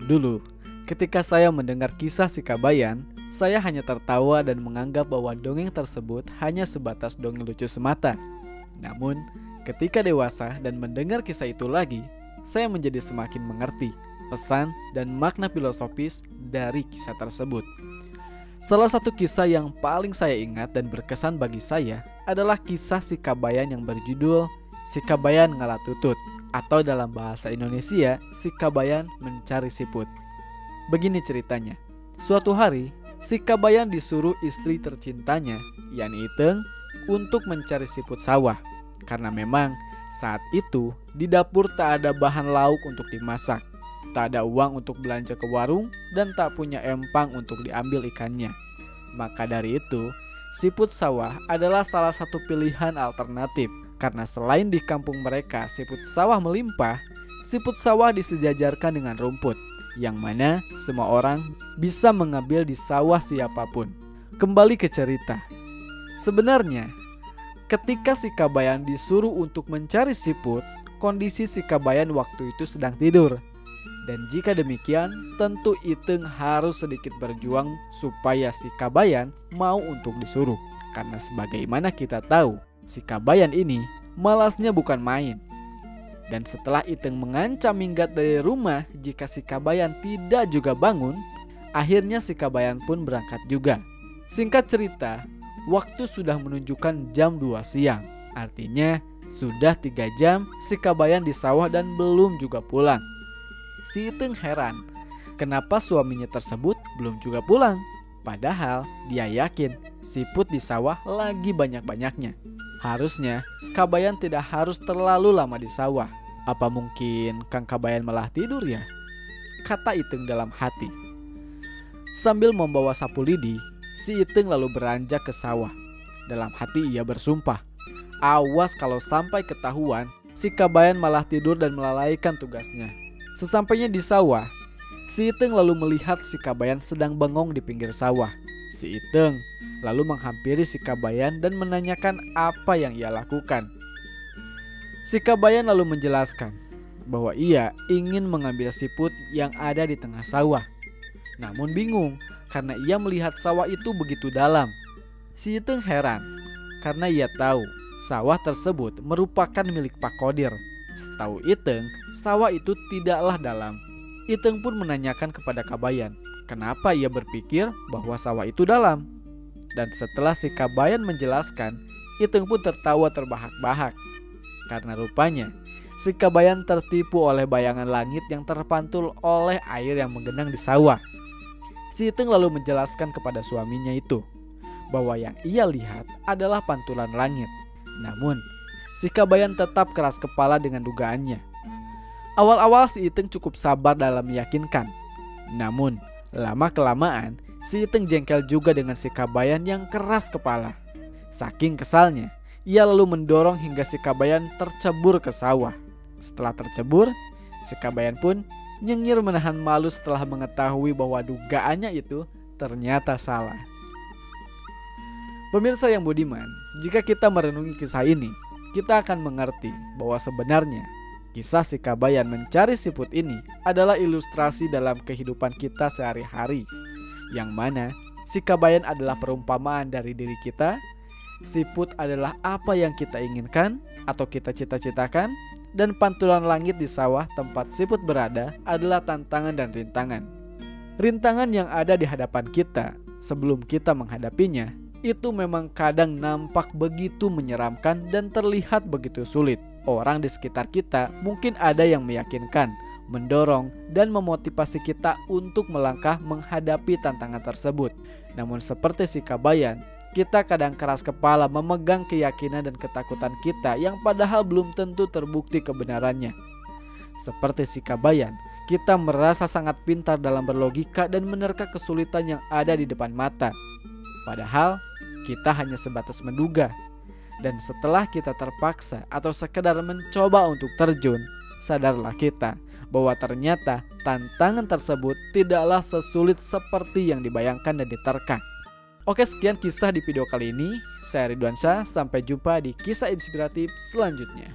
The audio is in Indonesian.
Dulu, ketika saya mendengar kisah si Kabayan, saya hanya tertawa dan menganggap bahwa dongeng tersebut hanya sebatas dongeng lucu semata. Namun, ketika dewasa dan mendengar kisah itu lagi, saya menjadi semakin mengerti pesan dan makna filosofis dari kisah tersebut. Salah satu kisah yang paling saya ingat dan berkesan bagi saya adalah kisah si Kabayan yang berjudul Si Kabayan Ngalah Tutut, atau dalam bahasa Indonesia, Si Kabayan Mencari Siput. Begini ceritanya. Suatu hari, si Kabayan disuruh istri tercintanya, yakni Iteng, untuk mencari siput sawah. Karena memang saat itu di dapur tak ada bahan lauk untuk dimasak, tak ada uang untuk belanja ke warung, dan tak punya empang untuk diambil ikannya. Maka dari itu, siput sawah adalah salah satu pilihan alternatif. Karena selain di kampung mereka siput sawah melimpah, siput sawah disejajarkan dengan rumput, yang mana semua orang bisa mengambil di sawah siapapun. Kembali ke cerita. Sebenarnya, ketika si Kabayan disuruh untuk mencari siput, kondisi si Kabayan waktu itu sedang tidur. Dan jika demikian, tentu Iteng harus sedikit berjuang supaya si Kabayan mau untuk disuruh. Karena sebagaimana kita tahu, si Kabayan ini malasnya bukan main. Dan setelah Iteng mengancam minggat dari rumah jika si Kabayan tidak juga bangun, akhirnya si Kabayan pun berangkat juga. Singkat cerita, waktu sudah menunjukkan jam 2 siang. Artinya sudah 3 jam si Kabayan di sawah dan belum juga pulang. Si Iteng heran, kenapa suaminya tersebut belum juga pulang? Padahal dia yakin siput di sawah lagi banyak-banyaknya. Harusnya Kabayan tidak harus terlalu lama di sawah. Apa mungkin Kang Kabayan malah tidur ya? Kata Iteng dalam hati. Sambil membawa sapu lidi, si Iteng lalu beranjak ke sawah. Dalam hati ia bersumpah, awas kalau sampai ketahuan si Kabayan malah tidur dan melalaikan tugasnya. Sesampainya di sawah, si Iteng lalu melihat si Kabayan sedang bengong di pinggir sawah. Si Iteng lalu menghampiri si Kabayan dan menanyakan apa yang ia lakukan. Si Kabayan lalu menjelaskan bahwa ia ingin mengambil siput yang ada di tengah sawah. Namun bingung karena ia melihat sawah itu begitu dalam. Si Iteng heran karena ia tahu sawah tersebut merupakan milik Pak Kodir. Setahu Iteng, sawah itu tidaklah dalam. Iteng pun menanyakan kepada Kabayan, kenapa ia berpikir bahwa sawah itu dalam. Dan setelah si Kabayan menjelaskan, Iteng pun tertawa terbahak-bahak. Karena rupanya, si Kabayan tertipu oleh bayangan langit yang terpantul oleh air yang menggenang di sawah. Si Iteng lalu menjelaskan kepada suaminya itu, bahwa yang ia lihat adalah pantulan langit. Namun, si Kabayan tetap keras kepala dengan dugaannya. Awal-awal si Iteng cukup sabar dalam meyakinkan. Namun, lama-kelamaan, si Iteng jengkel juga dengan si Kabayan yang keras kepala. Saking kesalnya, ia lalu mendorong hingga si Kabayan tercebur ke sawah. Setelah tercebur, si Kabayan pun nyengir menahan malu setelah mengetahui bahwa dugaannya itu ternyata salah. Pemirsa yang budiman, jika kita merenungi kisah ini, kita akan mengerti bahwa sebenarnya kisah si Kabayan mencari siput ini adalah ilustrasi dalam kehidupan kita sehari-hari, yang mana si Kabayan adalah perumpamaan dari diri kita, siput adalah apa yang kita inginkan atau kita cita-citakan, dan pantulan langit di sawah tempat siput berada adalah tantangan dan rintangan. Rintangan yang ada di hadapan kita sebelum kita menghadapinya itu memang kadang nampak begitu menyeramkan dan terlihat begitu sulit. Orang di sekitar kita mungkin ada yang meyakinkan, mendorong, dan memotivasi kita untuk melangkah menghadapi tantangan tersebut. Namun seperti si Kabayan, kita kadang keras kepala memegang keyakinan dan ketakutan kita yang padahal belum tentu terbukti kebenarannya. Seperti si Kabayan, kita merasa sangat pintar dalam berlogika dan menerka kesulitan yang ada di depan mata. Padahal kita hanya sebatas menduga. Dan setelah kita terpaksa atau sekedar mencoba untuk terjun, sadarlah kita bahwa ternyata tantangan tersebut tidaklah sesulit seperti yang dibayangkan dan diterka. Oke, sekian kisah di video kali ini. Saya Ridwan Syah, sampai jumpa di kisah inspiratif selanjutnya.